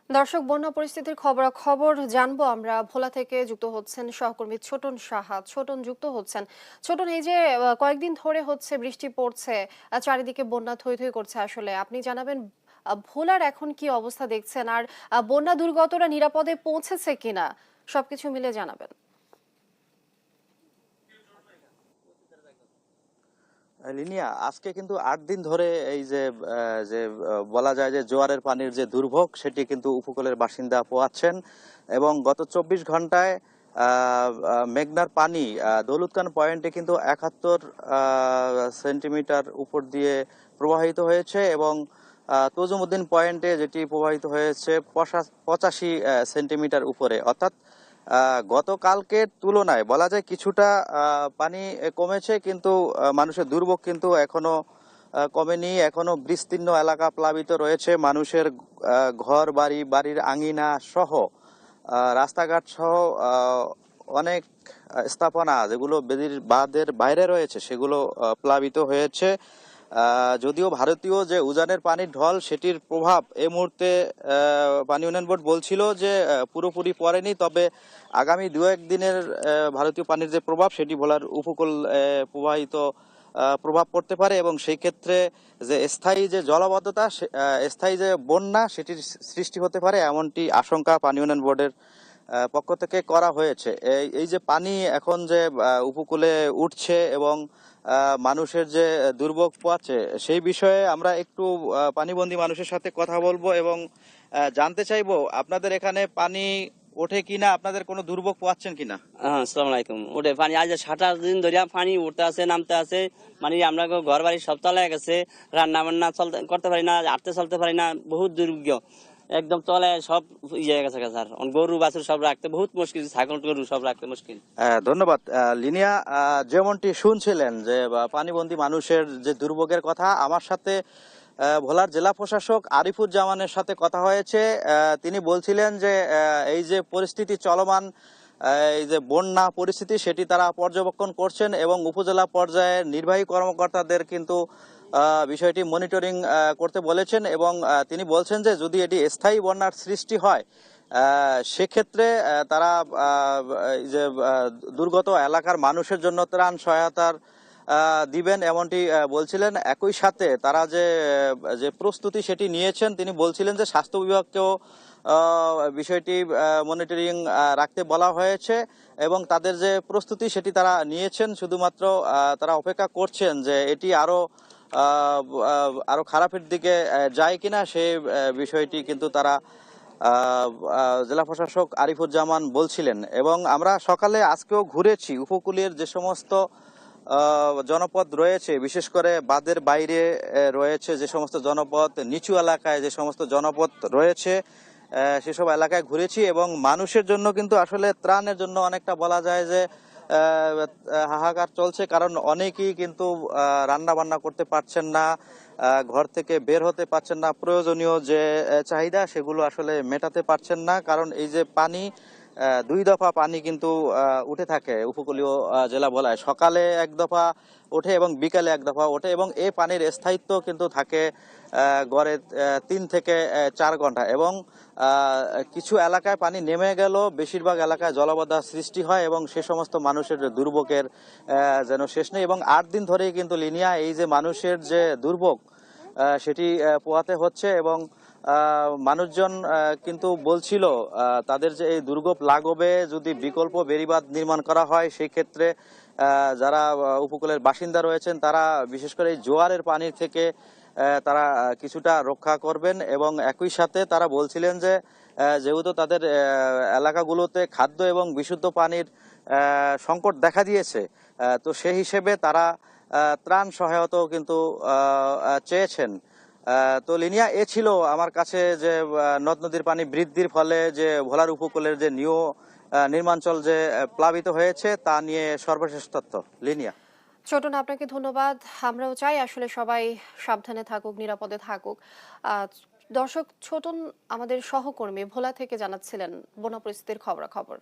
দর্শক, বন্যা পরিস্থিতির খবরাখবর জানবো আমরা। ভোলা থেকে যুক্ত হচ্ছেন সহকর্মী ছোটন সাহা। ছোটন যুক্ত হচ্ছেন। ছোটন, এই যে কয়েকদিন ধরে হচ্ছে বৃষ্টি পড়ছে, চারিদিকে বন্যা থই থই করছে, আসলে আপনি জানাবেন ভোলার এখন কি অবস্থা দেখছেন, আর বন্যা দুর্গতরা নিরাপদে পৌঁছেছে কিনা, সবকিছু মিলে জানাবেন। লিনিয়া, আজকে কিন্তু 8 দিন ধরে এই যে বলা যায় যে জোয়ারের পানির যে দুর্ভোগ সেটি কিন্তু উপকূলের বাসিন্দা পোয়াচ্ছেন। এবং গত 24 ঘন্টায় মেঘনার পানি দৌলতখান পয়েন্টে কিন্তু 71 সেন্টিমিটার উপর দিয়ে প্রবাহিত হয়েছে, এবং তজুমুদ্দিন পয়েন্টে যেটি প্রবাহিত হয়েছে 85 সেন্টিমিটার উপরে, অর্থাৎ গতকালকের তুলনায় বলা যায় কিছুটা পানি কমেছে, কিন্তু মানুষের দুর্ভোগ কিন্তু এখনো কমেনি। এখনো বিস্তীর্ণ এলাকা প্লাবিত রয়েছে। মানুষের ঘর বাড়ি, বাড়ির আঙিনা সহ রাস্তাঘাট সহ অনেক স্থাপনা যেগুলো বাঁধের বাইরে রয়েছে সেগুলো প্লাবিত হয়েছে। যদিও ভারতীয় যে উজানের পানির ঢল সেটির প্রভাব এই মুহূর্তে পানি উন্নয়ন বোর্ড বলছিল যে পুরোপুরি পড়েনি, তবে আগামী 2-1 দিনের ভারতীয় পানির যে প্রভাব সেটি ভোলার উপকূল প্রবাহিত প্রভাব পড়তে পারে, এবং সেই ক্ষেত্রে যে স্থায়ী যে জলাবদ্ধতা, স্থায়ী যে বন্যা সেটির সৃষ্টি হতে পারে, এমনটি আশঙ্কা পানি উন্নয়ন বোর্ডের পক্ষ থেকে করা হয়েছে। এই যে পানি এখন যে উপকূলে উঠছে এবং মানুষের যে দুর্ভোগ পোয়াচ্ছে, সেই বিষয়ে আমরা একটু পানিবন্দী মানুষের সাথে কথা বলবো এবং জানতে চাইবো আপনাদের এখানে পানি ওঠে কিনা, আপনাদের কোনো দুর্ভোগ পোয়াচ্ছেন কিনা। হ্যাঁ, আসসালামু আলাইকুম। ওঠে পানি, আজ 7-8 দিন ধরে পানি উঠতে আছে নামতে আছে। মানে আমরা ঘর বাড়ি সব তলায় গেছে, রান্না বান্না চলতে করতে পারি না, হাঁটতে চলতে পারি না, বহুত দুর্যোগ্য। একদম তলায় সব ইয়ে গেছে স্যার। গরু বাছুর সব রাখতে বহুত মুশকিল, ছাগল গরু সব রাখতে মুশকিল। ধন্যবাদ লিনিয়া। যেমনটি শুনছিলেন যে পানিবন্দী মানুষের যে দুর্ভোগের কথা, আমার সাথে ভোলার জেলা প্রশাসক আরিফুজ্জামানের সাথে কথা হয়েছে। তিনি বলছিলেন যে এই যে পরিস্থিতি চলমান, এই যে বন্যা পরিস্থিতি সেটি তারা পর্যবেক্ষণ করছেন, এবং উপজেলা পর্যায়ের নির্বাহী কর্মকর্তাদের কিন্তু বিষয়টি মনিটরিং করতে বলেছেন। এবং তিনি বলছেন যে যদি এটি স্থায়ী বন্যার সৃষ্টি হয় সেক্ষেত্রে তারা এই যে দুর্গত এলাকার মানুষের জন্য ত্রাণ সহায়তার দিবেন, এমনটি বলছিলেন। একই সাথে তারা যে যে প্রস্তুতি সেটি নিয়েছেন, তিনি বলছিলেন যে স্বাস্থ্য বিভাগকেও বিষয়টি মনিটরিং রাখতে বলা হয়েছে, এবং তাদের যে প্রস্তুতি সেটি তারা নিয়েছেন। শুধুমাত্র তারা অপেক্ষা করছেন যে এটি আরো খারাপের দিকে যায় কিনা, সেই বিষয়টি কিন্তু তারা জেলা প্রশাসক আরিফুজ্জামান বলছিলেন। এবং আমরা সকালে আজকেও ঘুরেছি উপকূলের যে সমস্ত জনপদ রয়েছে, বিশেষ করে বাঁধের বাইরে রয়েছে যে সমস্ত জনপদ, নিচু এলাকায় যে সমস্ত জনপদ রয়েছে সেসব এলাকায় ঘুরেছি, এবং মানুষের জন্য কিন্তু আসলে ত্রাণের জন্য অনেকটা বলা যায় যে হাহাকার চলছে, কারণ অনেকেই কিন্তু রান্না বান্না করতে পারছেন না, ঘর থেকে বের হতে পারছেন না, প্রয়োজনীয় যে চাহিদা সেগুলো আসলে মেটাতে পারছেন না, কারণ এই যে পানি 2 দফা পানি কিন্তু উঠে থাকে উপকূলীয় জেলা ভোলায়। সকালে 1 দফা ওঠে এবং বিকালে 1 দফা ওঠে, এবং এই পানির স্থায়িত্ব কিন্তু থাকে গড়ে 3 থেকে 4 ঘন্টা। এবং কিছু এলাকায় পানি নেমে গেল, বেশিরভাগ এলাকায় জলাবদ্ধতা সৃষ্টি হয়, এবং সে সমস্ত মানুষের দুর্ভোগের যেন শেষ নেই। এবং 8 দিন ধরেই কিন্তু লিনিয়া এই যে মানুষের যে দুর্ভোগ সেটি পোহাতে হচ্ছে, এবং মানুষজন কিন্তু বলছিল তাদের যে এই দুর্ভোগ লাঘবে যদি বিকল্প বেড়িবাঁধ নির্মাণ করা হয়, সেই ক্ষেত্রে যারা উপকূলের বাসিন্দা রয়েছেন তারা বিশেষ করে এই জোয়ারের পানির থেকে তারা কিছুটা রক্ষা করবেন। এবং একই সাথে তারা বলছিলেন যে যেহেতু তাদের এলাকাগুলোতে খাদ্য এবং বিশুদ্ধ পানির সংকট দেখা দিয়েছে, তো সেই হিসেবে তারা ত্রাণ সহায়তাও কিন্তু চেয়েছেন। তো লিনিয়া, এ ছিল আমার কাছে যে নদ নদীর পানি বৃদ্ধির ফলে যে ভোলার উপকূলের যে নির্মাঞ্চল যে প্লাবিত হয়েছে তা নিয়ে সর্বশেষ তথ্য। লিনিয়া। ছোটন, আপনাকে ধন্যবাদ। আমরাও চাই আসলে সবাই সাবধানে থাকুক, নিরাপদে থাকুক। আহ, দর্শক, ছোটন আমাদের সহকর্মী ভোলা থেকে জানাচ্ছিলেন বন্যা পরিস্থিতির খবরাখবর।